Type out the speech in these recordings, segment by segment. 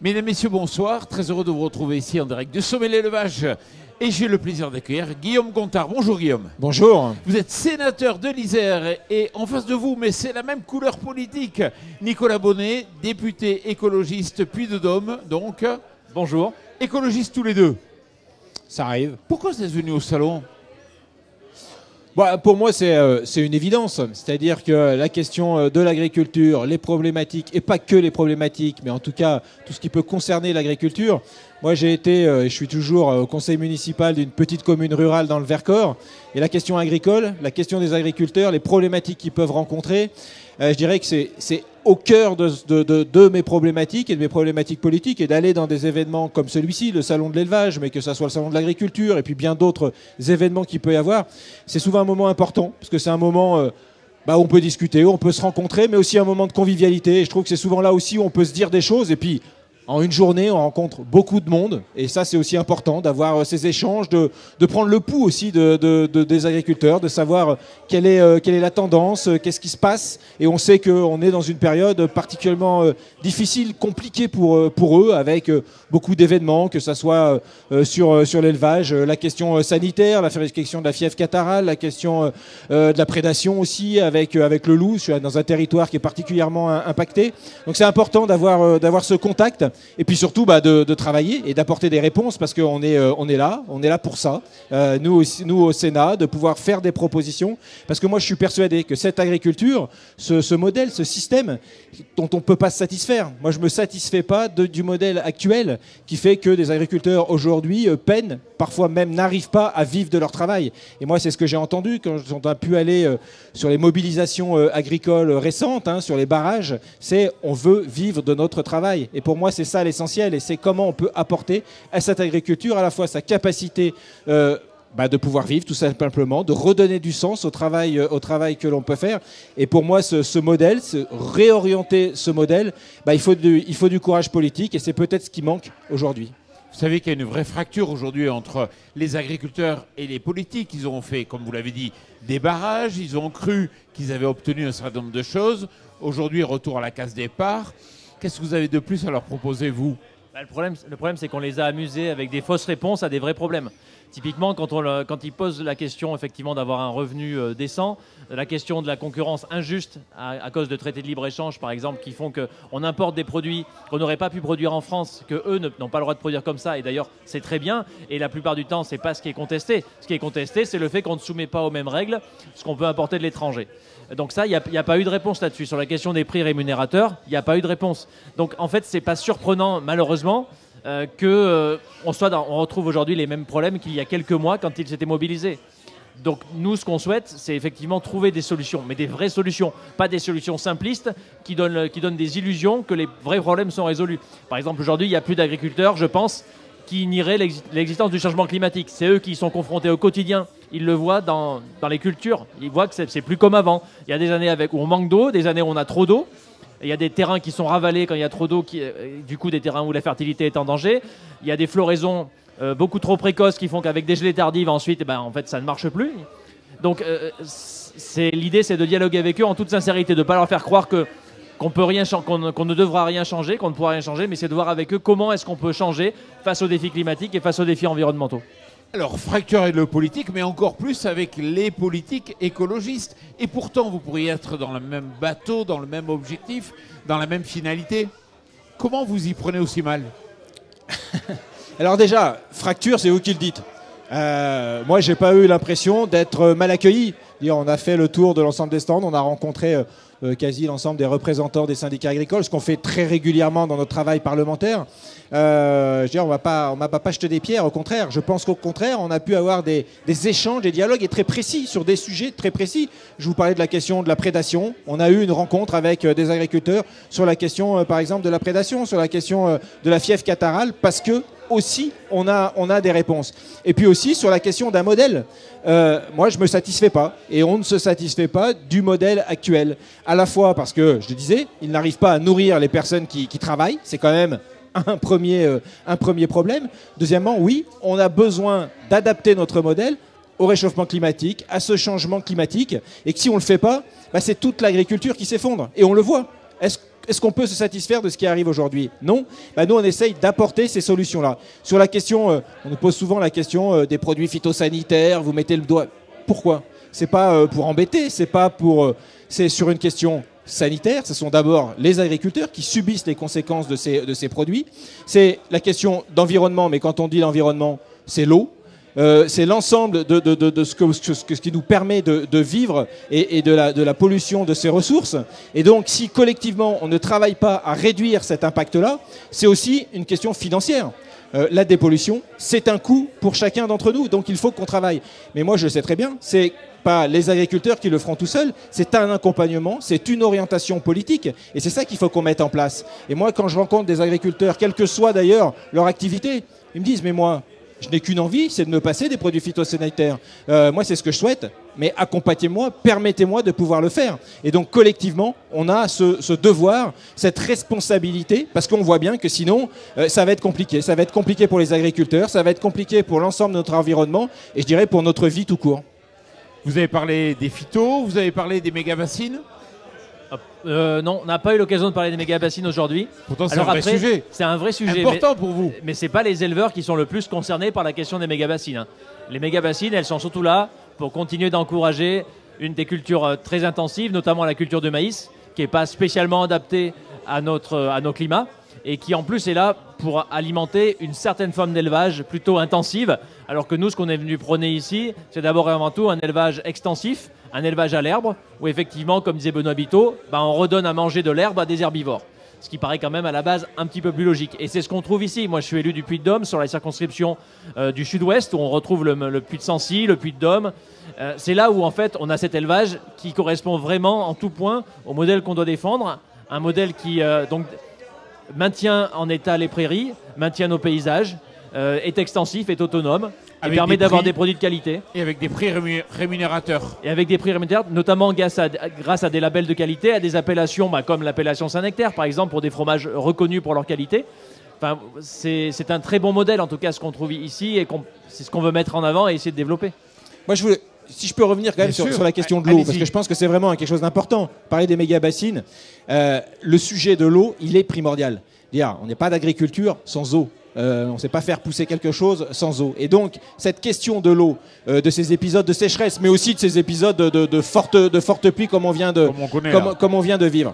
Mesdames, Messieurs, bonsoir. Très heureux de vous retrouver ici en direct du Sommet de l'Élevage. Et j'ai le plaisir d'accueillir Guillaume Gontard. Bonjour Guillaume. Bonjour. Vous êtes sénateur de l'Isère et en face de vous, mais c'est la même couleur politique, Nicolas Bonnet, député écologiste Puy-de-Dôme. Donc, Bonjour. écologistes tous les deux. Ça arrive. Pourquoi vous êtes venu au salon ? Pour moi, c'est une évidence. C'est-à-dire que la question de l'agriculture, les problématiques, et pas que les problématiques, mais en tout cas tout ce qui peut concerner l'agriculture. Moi, j'ai été, et je suis toujours au conseil municipal d'une petite commune rurale dans le Vercors. Et la question agricole, la question des agriculteurs, les problématiques qu'ils peuvent rencontrer, je dirais que c'est au cœur de mes problématiques et de mes problématiques politiques, et d'aller dans des événements comme celui-ci, le salon de l'élevage, mais que ça soit le salon de l'agriculture et puis bien d'autres événements qu'il peut y avoir, c'est souvent un moment important, parce que c'est un moment où on peut discuter, où on peut se rencontrer, mais aussi un moment de convivialité. Et je trouve que c'est souvent là aussi où on peut se dire des choses, et puis en une journée, on rencontre beaucoup de monde, et ça, c'est aussi important d'avoir ces échanges, de prendre le pouls aussi des agriculteurs, de savoir quelle est la tendance, qu'est-ce qui se passe. Et on sait qu'on est dans une période particulièrement difficile, compliquée pour eux, avec beaucoup d'événements, que ce soit sur l'élevage, la question sanitaire, la question de la fièvre catarrhale, la question de la prédation aussi, avec le loup. Je suis dans un territoire qui est particulièrement impacté. Donc c'est important d'avoir ce contact. Et puis surtout de travailler et d'apporter des réponses, parce qu'on est là pour ça, nous au Sénat, de pouvoir faire des propositions, parce que moi je suis persuadé que cette agriculture, ce modèle, ce système dont on ne peut pas se satisfaire, moi je ne me satisfais pas du modèle actuel qui fait que des agriculteurs aujourd'hui peinent, parfois même n'arrivent pas à vivre de leur travail. Et moi c'est ce que j'ai entendu quand on a pu aller sur les mobilisations agricoles récentes, sur les barrages, c'est on veut vivre de notre travail. Et pour moi c'est ça l'essentiel, et c'est comment on peut apporter à cette agriculture à la fois sa capacité de pouvoir vivre tout simplement, de redonner du sens au travail que l'on peut faire. Et pour moi ce modèle, réorienter ce modèle, il faut du courage politique, et c'est peut-être ce qui manque aujourd'hui. Vous savez qu'il y a une vraie fracture aujourd'hui entre les agriculteurs et les politiques. Ils ont fait, comme vous l'avez dit, des barrages, ils ont cru qu'ils avaient obtenu un certain nombre de choses. Aujourd'hui, retour à la case départ. Qu'est-ce que vous avez de plus à leur proposer, vous ? Le problème, c'est qu'on les a amusés avec des fausses réponses à des vrais problèmes. Typiquement, quand ils posent la question effectivement d'avoir un revenu décent, la question de la concurrence injuste à cause de traités de libre-échange, par exemple, qui font qu'on importe des produits qu'on n'aurait pas pu produire en France, qu'eux n'ont pas le droit de produire comme ça, et d'ailleurs, c'est très bien, et la plupart du temps, c'est pas ce qui est contesté. Ce qui est contesté, c'est le fait qu'on ne soumet pas aux mêmes règles ce qu'on peut importer de l'étranger. Donc ça, il n'y a pas eu de réponse là-dessus. Sur la question des prix rémunérateurs, il n'y a pas eu de réponse. Donc en fait, c'est pas surprenant, malheureusement, qu'on retrouve aujourd'hui les mêmes problèmes qu'il y a quelques mois quand ils s'étaient mobilisés. Donc nous, ce qu'on souhaite, c'est effectivement trouver des solutions, mais des vraies solutions, pas des solutions simplistes qui donnent des illusions que les vrais problèmes sont résolus. Par exemple, aujourd'hui, il n'y a plus d'agriculteurs, je pense, qui nieraient l'existence du changement climatique. C'est eux qui y sont confrontés au quotidien. Ils le voient dans les cultures. Ils voient que c'est plus comme avant. Il y a des années où on manque d'eau, des années où on a trop d'eau. Il y a des terrains qui sont ravalés quand il y a trop d'eau, du coup des terrains où la fertilité est en danger. Il y a des floraisons beaucoup trop précoces qui font qu'avec des gelées tardives, ensuite, en fait, ça ne marche plus. Donc l'idée, c'est de dialoguer avec eux en toute sincérité, de ne pas leur faire croire qu'on ne devra rien changer, qu'on ne pourra rien changer, mais c'est de voir avec eux comment est-ce qu'on peut changer face aux défis climatiques et face aux défis environnementaux. Alors, fracture avec le politique, mais encore plus avec les politiques écologistes. Et pourtant, vous pourriez être dans le même bateau, dans le même objectif, dans la même finalité. Comment vous y prenez aussi mal ? Alors déjà, fracture, c'est vous qui le dites. Moi, j'ai pas eu l'impression d'être mal accueilli. On a fait le tour de l'ensemble des stands, on a rencontré quasi l'ensemble des représentants des syndicats agricoles, ce qu'on fait très régulièrement dans notre travail parlementaire. On ne m'a pas jeté des pierres, au contraire. Je pense qu'au contraire, on a pu avoir des échanges, des dialogues, et très précis, sur des sujets très précis. Je vous parlais de la question de la prédation. On a eu une rencontre avec des agriculteurs sur la question, par exemple, de la prédation, sur la question de la fièvre catarrhale, parce que aussi, on a des réponses. Et puis aussi, sur la question d'un modèle, moi, je ne me satisfais pas. Et on ne se satisfait pas du modèle actuel. À la fois parce que, je le disais, il n'arrive pas à nourrir les personnes qui travaillent. C'est quand même un premier problème. Deuxièmement, oui, on a besoin d'adapter notre modèle au réchauffement climatique, à ce changement climatique. Et que si on ne le fait pas, c'est toute l'agriculture qui s'effondre. Et on le voit. est-ce qu'on peut se satisfaire de ce qui arrive aujourd'hui? Non. Ben, nous, on essaye d'apporter ces solutions-là. Sur la question, on nous pose souvent la question des produits phytosanitaires, vous mettez le doigt. Pourquoi? C'est pas pour embêter, c'est pas pour... c'est sur une question sanitaire. Ce sont d'abord les agriculteurs qui subissent les conséquences de ces produits. C'est la question d'environnement, mais quand on dit l'environnement, c'est l'eau. C'est l'ensemble de ce qui nous permet de vivre et de la pollution de ces ressources. Et donc, si collectivement, on ne travaille pas à réduire cet impact-là, c'est aussi une question financière. La dépollution, c'est un coût pour chacun d'entre nous, donc il faut qu'on travaille. Mais moi, je le sais très bien, c'est pas les agriculteurs qui le feront tout seuls, c'est un accompagnement, c'est une orientation politique, et c'est ça qu'il faut qu'on mette en place. Et moi, quand je rencontre des agriculteurs, quelle que soit d'ailleurs leur activité, ils me disent, mais moi, je n'ai qu'une envie, c'est de me passer des produits phytosanitaires. Moi, c'est ce que je souhaite, mais accompagnez-moi, permettez-moi de pouvoir le faire. Et donc, collectivement, on a ce devoir, cette responsabilité, parce qu'on voit bien que sinon, ça va être compliqué. Ça va être compliqué pour les agriculteurs, ça va être compliqué pour l'ensemble de notre environnement, et je dirais pour notre vie tout court. Vous avez parlé des phytos, vous avez parlé des méga-bassines. Non, on n'a pas eu l'occasion de parler des méga-bassines aujourd'hui. Pourtant, c'est un vrai sujet. C'est un vrai sujet. Important pour vous. Mais ce n'est pas les éleveurs qui sont le plus concernés par la question des méga-bassines. Hein. Les méga-bassines, elles sont surtout là pour continuer d'encourager une des cultures très intensives, notamment la culture de maïs, qui n'est pas spécialement adaptée à nos climats, et qui en plus est là pour alimenter une certaine forme d'élevage plutôt intensive, alors que nous, ce qu'on est venu prôner ici, c'est d'abord et avant tout un élevage extensif, un élevage à l'herbe, où effectivement, comme disait Benoît Biteau, on redonne à manger de l'herbe à des herbivores. Ce qui paraît quand même à la base un petit peu plus logique. Et c'est ce qu'on trouve ici. Moi, je suis élu du Puy-de-Dôme, sur la circonscription du Sud-Ouest, où on retrouve le Puy-de-Sancy, le Puy-de-Dôme. C'est là où, en fait, on a cet élevage qui correspond vraiment en tout point au modèle qu'on doit défendre. Un modèle qui donc maintient en état les prairies, maintient nos paysages, est extensif, est autonome, et permet d'avoir des produits de qualité. Et avec des prix rémunérateurs. Et avec des prix rémunérateurs, notamment grâce à des labels de qualité, à des appellations comme l'appellation Saint-Nectaire, par exemple, pour des fromages reconnus pour leur qualité. Enfin, c'est un très bon modèle, en tout cas, ce qu'on trouve ici, et c'est ce qu'on veut mettre en avant et essayer de développer. Moi, si je peux revenir quand même sur la question de l'eau, parce que je pense que c'est vraiment quelque chose d'important. Parler des méga-bassines, le sujet de l'eau, il est primordial. On n'est pas d'agriculture sans eau. On ne sait pas faire pousser quelque chose sans eau. Et donc, cette question de l'eau, de ces épisodes de sécheresse, mais aussi de ces épisodes de forte pluie comme on vient de vivre.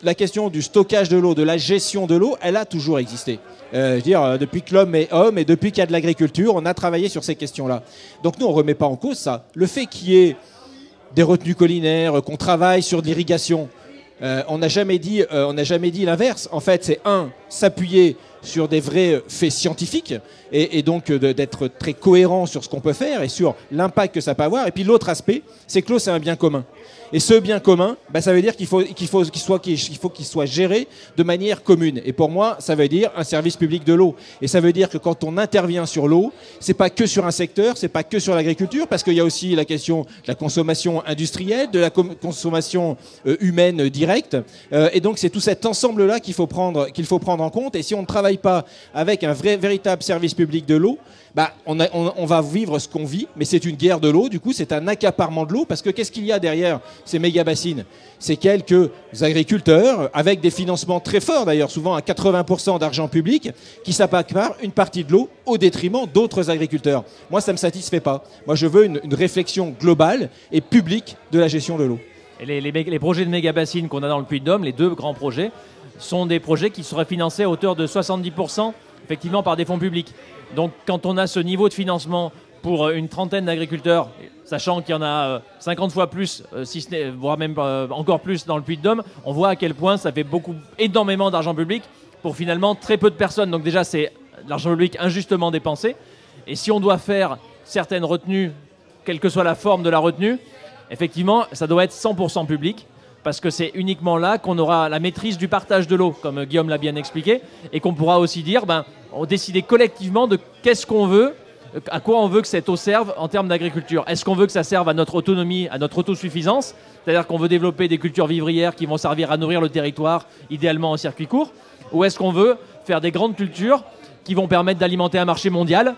La question du stockage de l'eau, de la gestion de l'eau, elle a toujours existé. Depuis que l'homme est homme et depuis qu'il y a de l'agriculture, on a travaillé sur ces questions-là. Donc nous, on ne remet pas en cause ça. Le fait qu'il y ait des retenues collinaires, qu'on travaille sur de l'irrigation, on n'a jamais dit l'inverse. En fait, c'est s'appuyer sur des vrais faits scientifiques et donc d'être très cohérent sur ce qu'on peut faire et sur l'impact que ça peut avoir. Et puis l'autre aspect, c'est que l'eau, c'est un bien commun. Et ce bien commun, ça veut dire qu'il faut qu'il soit géré de manière commune. Et pour moi, ça veut dire un service public de l'eau. Et ça veut dire que quand on intervient sur l'eau, c'est pas que sur un secteur, c'est pas que sur l'agriculture, parce qu'il y a aussi la question de la consommation industrielle, de la consommation humaine directe. Et donc c'est tout cet ensemble-là qu'il faut prendre en compte. Et si on ne travaille pas avec un véritable service public de l'eau, on va vivre ce qu'on vit, mais c'est une guerre de l'eau, du coup c'est un accaparement de l'eau, parce que qu'est-ce qu'il y a derrière ces méga-bassines? C'est quelques agriculteurs, avec des financements très forts d'ailleurs, souvent à 80% d'argent public, qui s'accaparent une partie de l'eau au détriment d'autres agriculteurs. Moi ça ne me satisfait pas. Moi je veux une réflexion globale et publique de la gestion de l'eau. Et les projets de méga-bassines qu'on a dans le Puy-de-Dôme, les deux grands projets, sont des projets qui seraient financés à hauteur de 70% effectivement par des fonds publics. Donc quand on a ce niveau de financement pour une trentaine d'agriculteurs, sachant qu'il y en a 50 fois plus, si ce n'est, voire même encore plus dans le Puy-de-Dôme, on voit à quel point ça fait énormément d'argent public pour finalement très peu de personnes. Donc déjà c'est de l'argent public injustement dépensé. Et si on doit faire certaines retenues, quelle que soit la forme de la retenue, effectivement ça doit être 100% public. Parce que c'est uniquement là qu'on aura la maîtrise du partage de l'eau, comme Guillaume l'a bien expliqué, et qu'on pourra aussi dire, on décider collectivement de qu'est-ce qu'on veut, à quoi on veut que cette eau serve en termes d'agriculture. Est-ce qu'on veut que ça serve à notre autonomie, à notre autosuffisance, c'est-à-dire qu'on veut développer des cultures vivrières qui vont servir à nourrir le territoire, idéalement en circuit court, ou est-ce qu'on veut faire des grandes cultures qui vont permettre d'alimenter un marché mondial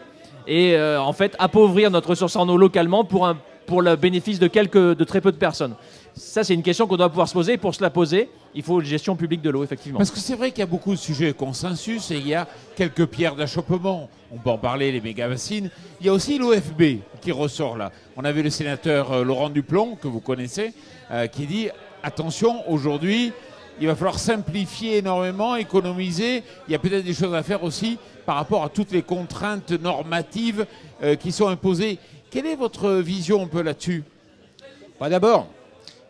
et en fait appauvrir notre ressource en eau localement pour un pour le bénéfice de très peu de personnes. Ça, c'est une question qu'on doit pouvoir se poser. Pour se la poser, il faut une gestion publique de l'eau, effectivement. Parce que c'est vrai qu'il y a beaucoup de sujets consensus et il y a quelques pierres d'achoppement. On peut en parler, les méga-bassines. Il y a aussi l'OFB qui ressort là. On avait le sénateur Laurent Duplon, que vous connaissez, qui dit « Attention, aujourd'hui, il va falloir simplifier énormément, économiser. Il y a peut-être des choses à faire aussi par rapport à toutes les contraintes normatives qui sont imposées. » Quelle est votre vision un peu là-dessus? D'abord,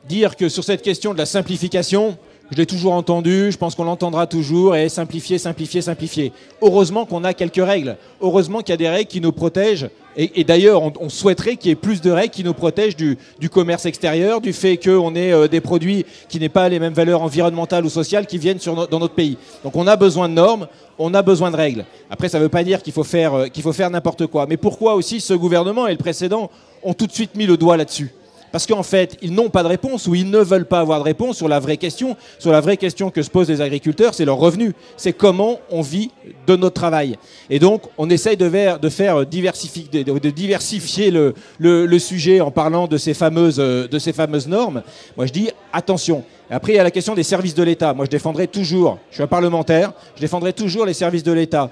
dire que sur cette question de la simplification, je l'ai toujours entendu, je pense qu'on l'entendra toujours, et simplifier, simplifier, simplifier. Heureusement qu'on a quelques règles. Heureusement qu'il y a des règles qui nous protègent. Et d'ailleurs, on souhaiterait qu'il y ait plus de règles qui nous protègent du commerce extérieur, du fait qu'on ait des produits qui n'aient pas les mêmes valeurs environnementales ou sociales qui viennent dans notre pays. Donc on a besoin de normes, on a besoin de règles. Après, ça ne veut pas dire qu'il faut faire n'importe quoi. Mais pourquoi aussi ce gouvernement et le précédent ont tout de suite mis le doigt là-dessus ? Parce qu'en fait, ils n'ont pas de réponse ou ils ne veulent pas avoir de réponse sur la vraie question. Sur la vraie question que se posent les agriculteurs, c'est leur revenu. C'est comment on vit de notre travail. Et donc, on essaye de diversifier le sujet en parlant de ces fameuses normes. Moi, je dis attention. Après, il y a la question des services de l'État. Moi, je défendrai toujours, je suis un parlementaire, je défendrai toujours les services de l'État.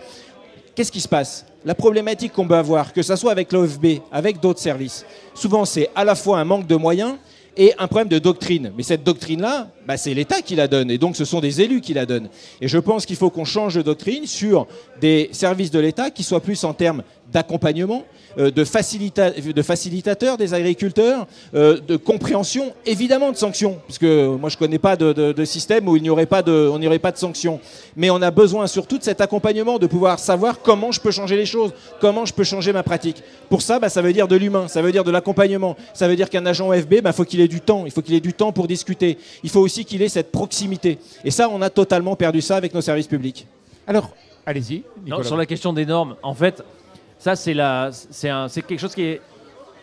Qu'est-ce qui se passe ? La problématique qu'on peut avoir, que ce soit avec l'OFB, avec d'autres services, souvent c'est à la fois un manque de moyens et un problème de doctrine. Mais cette doctrine-là, c'est l'État qui la donne et donc ce sont des élus qui la donnent. Et je pense qu'il faut qu'on change de doctrine sur des services de l'État qui soient plus en termes d'accompagnement, de facilitateurs des agriculteurs, de compréhension, évidemment de sanctions, parce que moi je ne connais pas de système où on n'y aurait pas de sanctions. Mais on a besoin surtout de cet accompagnement, de pouvoir savoir comment je peux changer les choses, comment je peux changer ma pratique. Pour ça, ça veut dire de l'humain, ça veut dire de l'accompagnement, ça veut dire qu'un agent OFB, faut qu'il ait du temps, il faut qu'il ait du temps pour discuter, il faut aussi qu'il ait cette proximité. Et ça, on a totalement perdu ça avec nos services publics. Alors, allez-y, Nicolas. Sur la question des normes, en fait, ça, c'est quelque chose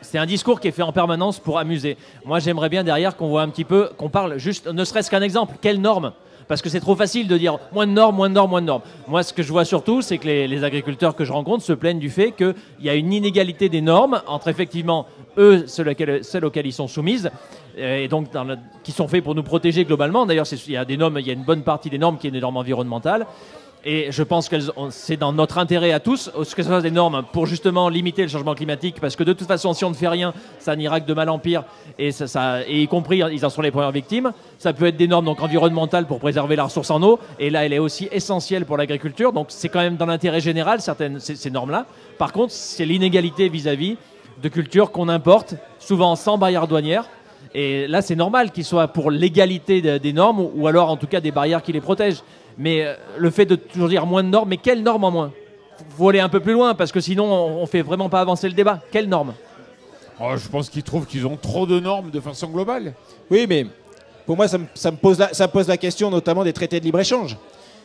c'est un discours qui est fait en permanence pour amuser. Moi, j'aimerais bien derrière qu'on voit un petit peu, qu'on parle juste, ne serait-ce qu'un exemple. Quelles normes ? Parce que c'est trop facile de dire moins de normes, moins de normes, moins de normes. Moi, ce que je vois surtout, c'est que les agriculteurs que je rencontre se plaignent du fait qu'il y a une inégalité des normes entre effectivement eux, celles auxquelles ils sont soumises, et donc qui sont faits pour nous protéger globalement. D'ailleurs, il y a une bonne partie des normes qui est des normes environnementales. Et je pense que c'est dans notre intérêt à tous, que ce soit des normes pour justement limiter le changement climatique, parce que de toute façon, si on ne fait rien, ça n'ira que de mal en pire, et y compris, ils en sont les premières victimes. Ça peut être des normes donc environnementales pour préserver la ressource en eau, et là, elle est aussi essentielle pour l'agriculture, donc c'est quand même dans l'intérêt général, ces normes-là. Par contre, c'est l'inégalité vis-à-vis de cultures qu'on importe, souvent sans barrière douanière, et là, c'est normal qu'ils soient pour l'égalité des normes, ou alors en tout cas des barrières qui les protègent. Mais le fait de toujours dire moins de normes, mais quelles normes en moins ? Il faut aller un peu plus loin, parce que sinon, on ne fait vraiment pas avancer le débat. Quelles normes ? Je pense qu'ils trouvent qu'ils ont trop de normes de façon globale. Oui, mais pour moi, ça pose la question notamment des traités de libre-échange.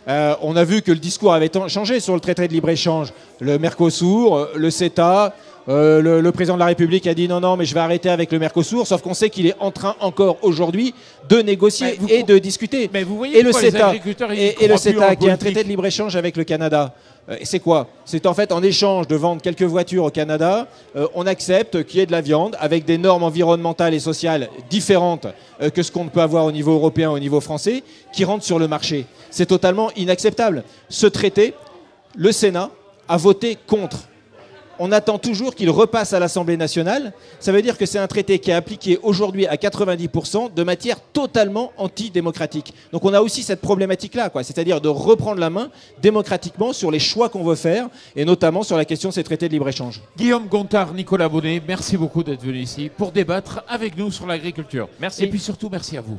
On a vu que le discours avait changé sur le traité de libre-échange. Le Mercosur, le CETA, le président de la République a dit non, mais je vais arrêter avec le Mercosur, sauf qu'on sait qu'il est en train encore aujourd'hui de négocier et de discuter. Mais vous voyez et le CETA, et le CETA qui est un traité de libre-échange avec le Canada. C'est quoi ? C'est en fait en échange de vendre quelques voitures au Canada, on accepte qu'il y ait de la viande avec des normes environnementales et sociales différentes que ce qu'on peut avoir au niveau européen, au niveau français, qui rentrent sur le marché. C'est totalement inacceptable. Ce traité, le Sénat a voté contre. On attend toujours qu'il repasse à l'Assemblée nationale. Ça veut dire que c'est un traité qui est appliqué aujourd'hui à 90% de matière totalement antidémocratique. Donc on a aussi cette problématique-là, c'est-à-dire de reprendre la main démocratiquement sur les choix qu'on veut faire, et notamment sur la question de ces traités de libre-échange. Guillaume Gontard, Nicolas Bonnet, merci beaucoup d'être venus ici pour débattre avec nous sur l'agriculture. Merci. Et puis surtout, merci à vous.